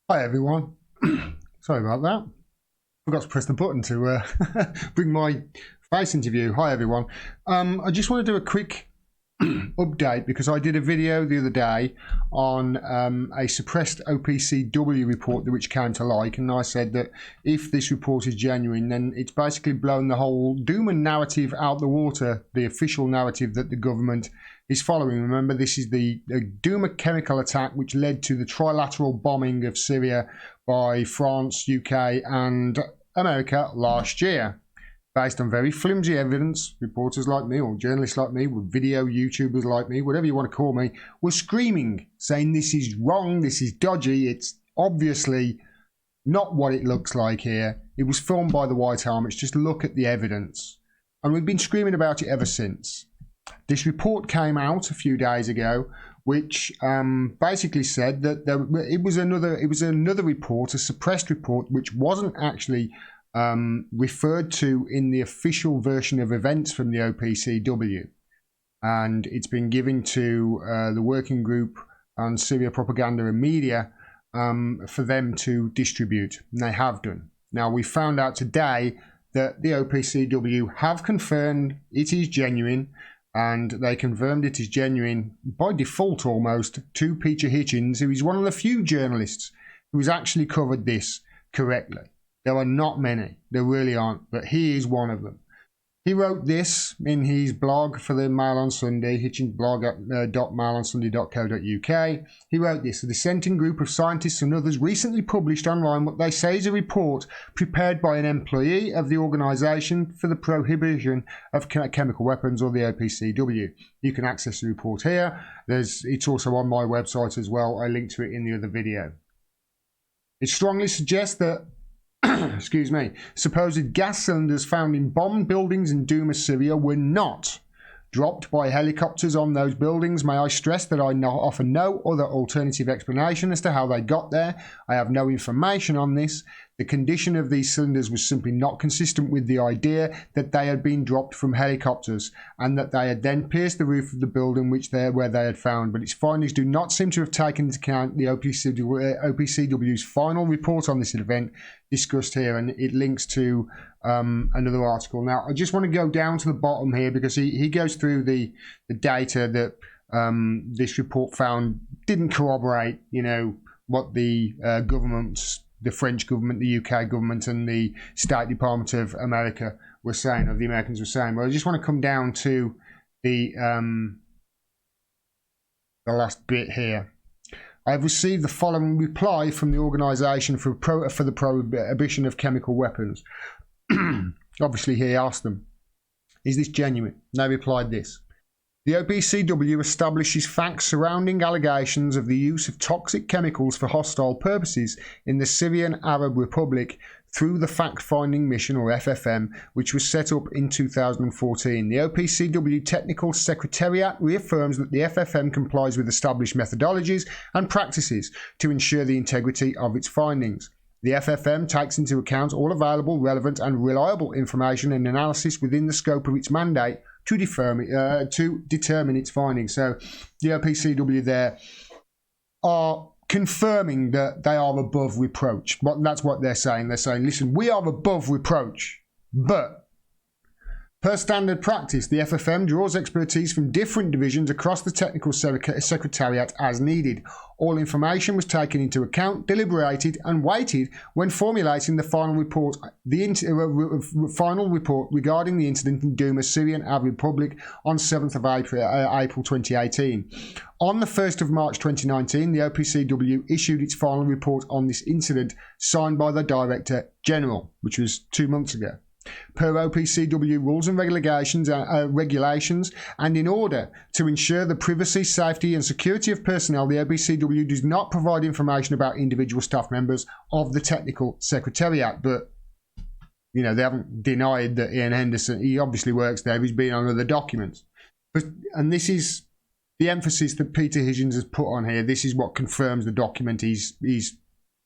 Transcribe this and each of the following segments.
Hi everyone. Sorry about that. Forgot to press the button to bring my face into view. Hi everyone. I just want to do a quick update because I did a video the other day on a suppressed OPCW report which came to light, and I said that if this report is genuine, then it's basically blown the whole doom and narrative out the water, the official narrative that the government is following. Remember, this is the Dimmack chemical attack which led to the trilateral bombing of Syria by France, UK and America last year. Based on very flimsy evidence, reporters like me or journalists like me, video YouTubers like me, whatever you want to call me, were screaming, saying this is wrong, this is dodgy, it's obviously not what it looks like here. It was filmed by the White Army, just look at the evidence. And we've been screaming about it ever since. This report came out a few days ago, which basically said that it was another report, a suppressed report, which wasn't actually referred to in the official version of events from the OPCW, and it's been given to the Working Group on Syria Propaganda and Media for them to distribute, and they have done. Now, we found out today that the OPCW have confirmed it is genuine, and they confirmed it is genuine by default almost to Peter Hitchens, who is one of the few journalists who has actually covered this correctly. There are not many, there really aren't, but he is one of them. He wrote this in his blog for the Mail on Sunday, Hitchens blog at mailonsunday.co.uk. He wrote this: a dissenting group of scientists and others recently published online what they say is a report prepared by an employee of the Organisation for the Prohibition of Chemical Weapons, or the OPCW. You can access the report here. It's also on my website as well. I linked to it in the other video. It strongly suggests that excuse me, supposed gas cylinders found in bombed buildings in Douma, Syria were not dropped by helicopters on those buildings. May I stress that I offer no other alternative explanation as to how they got there. I have no information on this. The condition of these cylinders was simply not consistent with the idea that they had been dropped from helicopters and that they had then pierced the roof of the building where they had found. But its findings do not seem to have taken into account the OPCW's final report on this event discussed here, and it links to another article. Now, I just want to go down to the bottom here because he goes through the data that this report found didn't corroborate, what the governments, the French government, the UK government and the State Department of America were saying, or the Americans were saying. But I just want to come down to the last bit here. I have received the following reply from the Organisation for the Prohibition of Chemical Weapons. Obviously, he asked them, is this genuine? And they replied this: the OPCW establishes facts surrounding allegations of the use of toxic chemicals for hostile purposes in the Syrian Arab Republic through the Fact-Finding Mission, or FFM, which was set up in 2014. The OPCW Technical Secretariat reaffirms that the FFM complies with established methodologies and practices to ensure the integrity of its findings. The FFM takes into account all available, relevant and reliable information and analysis within the scope of its mandate to determine its findings. So the OPCW there are confirming that they are above reproach. That's what they're saying. They're saying, listen, we are above reproach, but per standard practice, the FFM draws expertise from different divisions across the Technical Secretariat as needed. All information was taken into account, deliberated and weighted when formulating the final report, final report regarding the incident in Douma, Syrian Arab Republic on 7th of April 2018. On the 1st of March 2019, the OPCW issued its final report on this incident, signed by the Director General, which was 2 months ago. Per OPCW rules and regulations, and in order to ensure the privacy, safety and security of personnel, the OPCW does not provide information about individual staff members of the Technical Secretariat. But, they haven't denied that Ian Henderson, he obviously works there, he's been on other documents. And this is the emphasis that Peter Hitchens has put on here. This is what confirms the document he's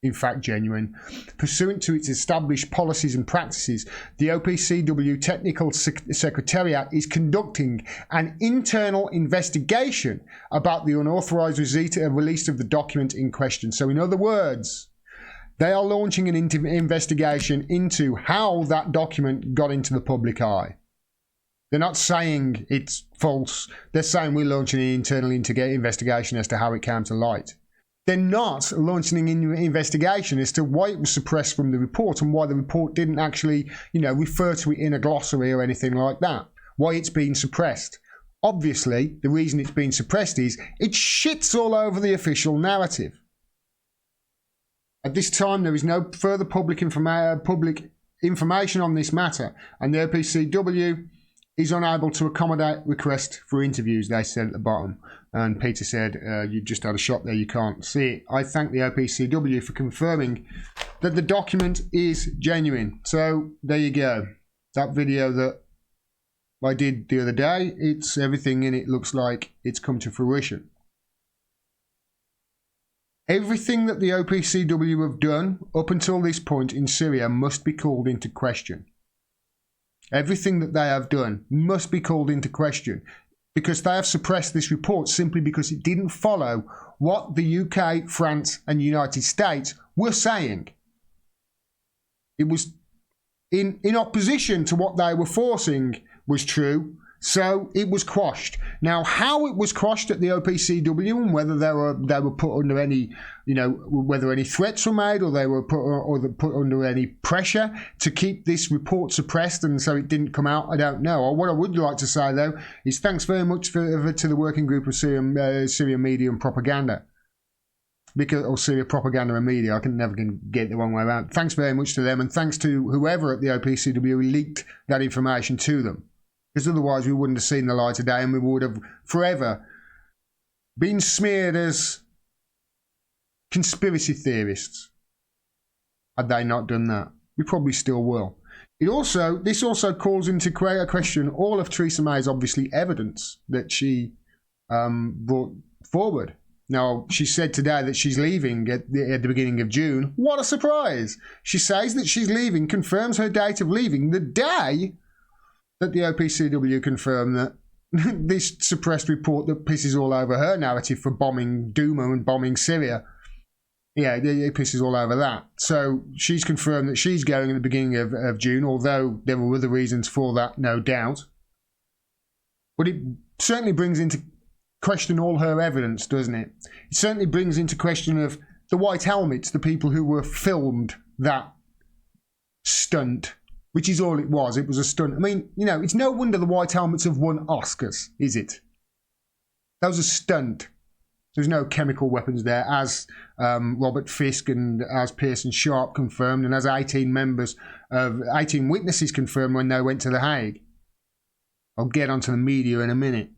in fact genuine. Pursuant to its established policies and practices, the OPCW Technical Secretariat is conducting an internal investigation about the unauthorised release of the document in question. So in other words, they are launching an investigation into how that document got into the public eye. They're not saying it's false. They're saying we're launching an internal investigation as to how it came to light. They're not launching an investigation as to why it was suppressed from the report and why the report didn't actually, refer to it in a glossary or anything like that. Why it's been suppressed. Obviously, the reason it's been suppressed is it shits all over the official narrative. At this time, there is no further public information on this matter, and the OPCW is unable to accommodate requests for interviews, they said at the bottom. And Peter said, you just had a shot there, you can't see it. I thank the OPCW for confirming that the document is genuine. So there you go. That video that I did the other day, it's everything in it looks like it's come to fruition. Everything that the OPCW have done up until this point in Syria must be called into question. Everything that they have done must be called into question because they have suppressed this report simply because it didn't follow what the UK, France and United States were saying. It was in opposition to what they were forcing was true, so it was quashed. Now, how it was quashed at the OPCW and whether they were put under any, whether any threats were made or they were put under any pressure to keep this report suppressed and so it didn't come out, I don't know. Or what I would like to say though is thanks very much to the working group of Syria Media and Propaganda. Or Syria Propaganda and Media, I can never get it the wrong way around. Thanks very much to them and thanks to whoever at the OPCW who leaked that information to them. Because otherwise we wouldn't have seen the light today and we would have forever been smeared as conspiracy theorists. Had they not done that, we probably still will. This also calls into question all of Theresa May's obviously evidence that she brought forward. Now, she said today that she's leaving at the beginning of June. What a surprise! She says that she's leaving, confirms her date of leaving the day that the OPCW confirmed that this suppressed report that pisses all over her narrative for bombing Douma and bombing Syria. Yeah, it pisses all over that. So she's confirmed that she's going at the beginning of June, although there were other reasons for that, no doubt. But it certainly brings into question all her evidence, doesn't it? It certainly brings into question of the white helmets, the people who were filmed that stunt, which is all it was. It was a stunt. I mean, it's no wonder the white helmets have won Oscars, is it? That was a stunt. There's no chemical weapons there, as Robert Fisk and as Pearson Sharp confirmed, and as 18 witnesses confirmed when they went to The Hague. I'll get onto the media in a minute.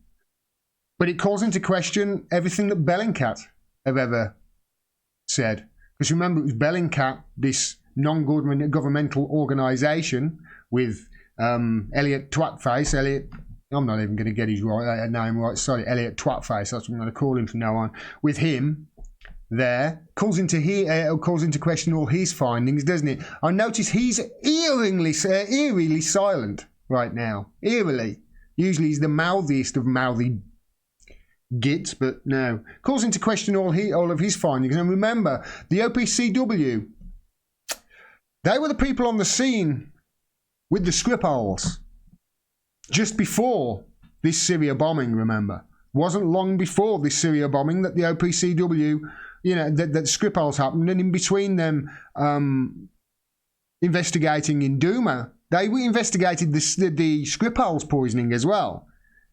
But it calls into question everything that Bellingcat have ever said. Because remember, it was Bellingcat, this non-governmental organisation with Elliot Twatface. I'm not even going to get his name right. Sorry, Elliot Twatface. That's what I'm going to call him from now on. With him there, calls into question all his findings, doesn't it? I notice he's eerily silent right now. Eerily. Usually he's the mouthiest of mouthy gits, but no. Calls into question all of his findings. And remember, the OPCW, they were the people on the scene with the Skripals just before this Syria bombing, remember. Wasn't long before this Syria bombing that the OPCW, that Skripals happened, and in between them investigating in Douma, they investigated the Skripals poisoning as well.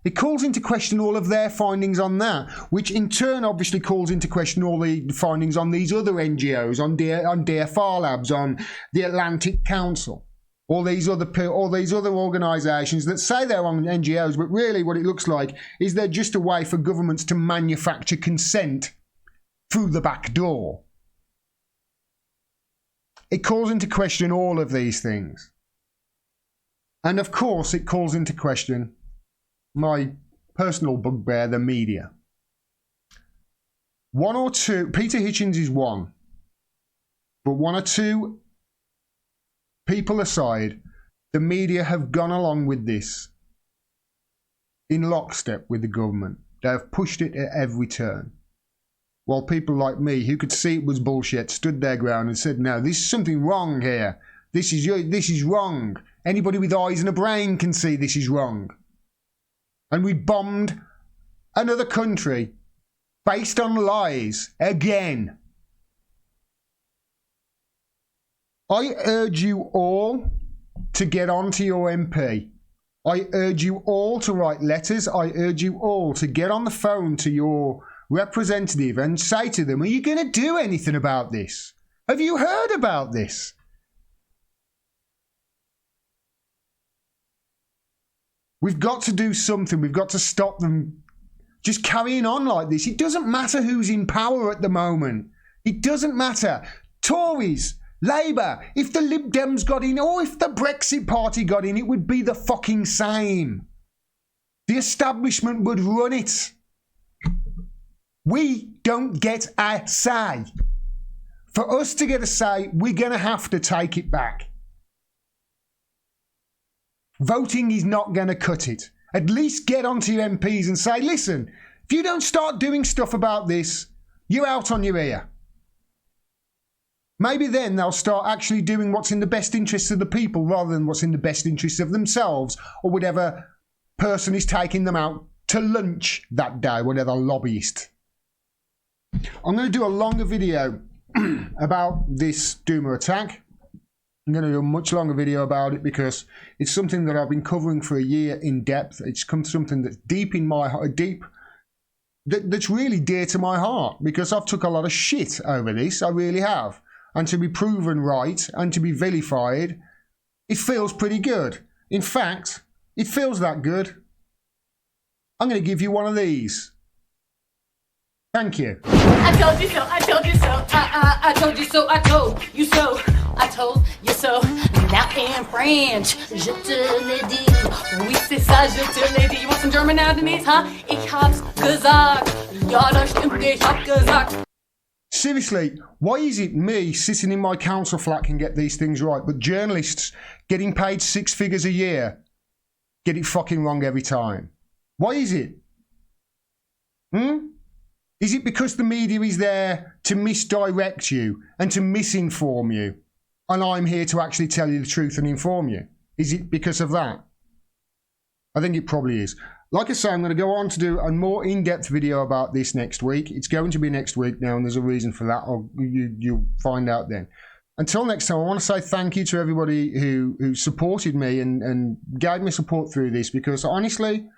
It calls into question all of their findings on that, which in turn obviously calls into question all the findings on these other NGOs, on DFR Labs, on the Atlantic Council, all these other organisations that say they're on NGOs, but really what it looks like is they're just a way for governments to manufacture consent through the back door. It calls into question all of these things. And of course it calls into question my personal bugbear, the media. One or two, Peter Hitchens is one. But one or two people aside, the media have gone along with this in lockstep with the government. They have pushed it at every turn. While people like me, who could see it was bullshit, stood their ground and said, no, there's something wrong here. This is wrong. Anybody with eyes and a brain can see this is wrong. And we bombed another country based on lies again. I urge you all to get onto your MP. I urge you all to write letters. I urge you all to get on the phone to your representative and say to them, are you going to do anything about this? Have you heard about this? We've got to do something. We've got to stop them just carrying on like this. It doesn't matter who's in power at the moment. It doesn't matter. Tories, Labour, if the Lib Dems got in or if the Brexit Party got in, it would be the fucking same. The establishment would run it. We don't get a say. For us to get a say, we're going to have to take it back. Voting is not going to cut it. At least get onto your MPs and say, listen, if you don't start doing stuff about this, you're out on your ear. Maybe then they'll start actually doing what's in the best interests of the people rather than what's in the best interests of themselves or whatever person is taking them out to lunch that day, whatever lobbyist. I'm going to do a longer video about this Duma attack. I'm going to do a much longer video about it because it's something that I've been covering for a year in depth. It's something that's deep in my heart, that's really dear to my heart because I've took a lot of shit over this. I really have. And to be proven right and to be vilified, it feels pretty good. In fact, it feels that good. I'm going to give you one of these. Thank you. I told you so, I told you so, I told you so, I told you so, I told you so. Now in French, je te l'ai dit. Oui, c'est ça, je te l'ai dit. You want some German out in it, huh? Ich hab's gesagt. Ja, das stimmt, ich hab gesagt. Seriously, why is it me sitting in my council flat can get these things right, but journalists getting paid 6 figures a year get it fucking wrong every time? Why is it? Is it because the media is there to misdirect you and to misinform you, and I'm here to actually tell you the truth and inform you? Is it because of that? I think it probably is. Like I say, I'm going to go on to do a more in-depth video about this next week. It's going to be next week now, and there's a reason for that. You'll find out then. Until next time, I want to say thank you to everybody who supported me and gave me support through this, because honestly,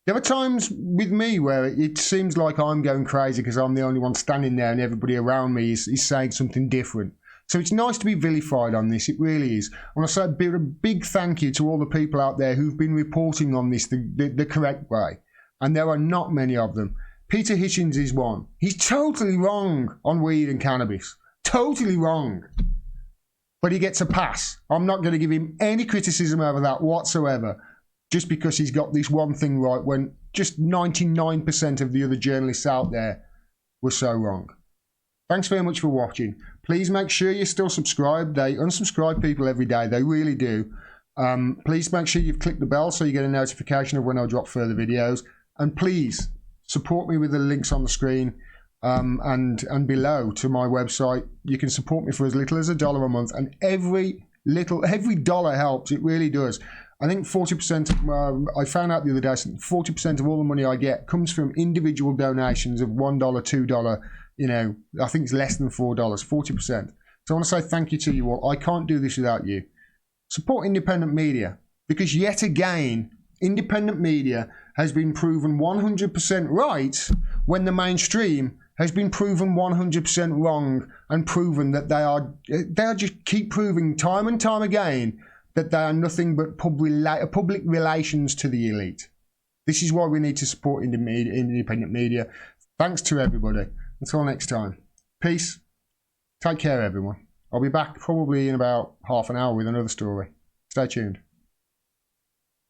there are times with me where it seems like I'm going crazy because I'm the only one standing there and everybody around me is saying something different. So it's nice to be vilified on this. It really is. I want to say a big thank you to all the people out there who've been reporting on this the correct way. And there are not many of them. Peter Hitchens is one. He's totally wrong on weed and cannabis. Totally wrong. But he gets a pass. I'm not going to give him any criticism over that whatsoever, just because he's got this one thing right when just 99% of the other journalists out there were so wrong. Thanks very much for watching. Please make sure you're still subscribed. They unsubscribe people every day. They really do. Please make sure you've clicked the bell so you get a notification of when I drop further videos. And please support me with the links on the screen and below to my website. You can support me for as little as $1 a month, and every dollar helps. It really does. I think 40%, I found out the other day, 40% of all the money I get comes from individual donations of $1, $2, you know, I think it's less than $4, 40%. So I want to say thank you to you all. I can't do this without you. Support independent media, because yet again, independent media has been proven 100% right when the mainstream has been proven 100% wrong, and proven that they are just keep proving time and time again that they are nothing but public relations to the elite. This is why we need to support independent media. Thanks to everybody. Until next time. Peace. Take care, everyone. I'll be back probably in about half an hour with another story. Stay tuned.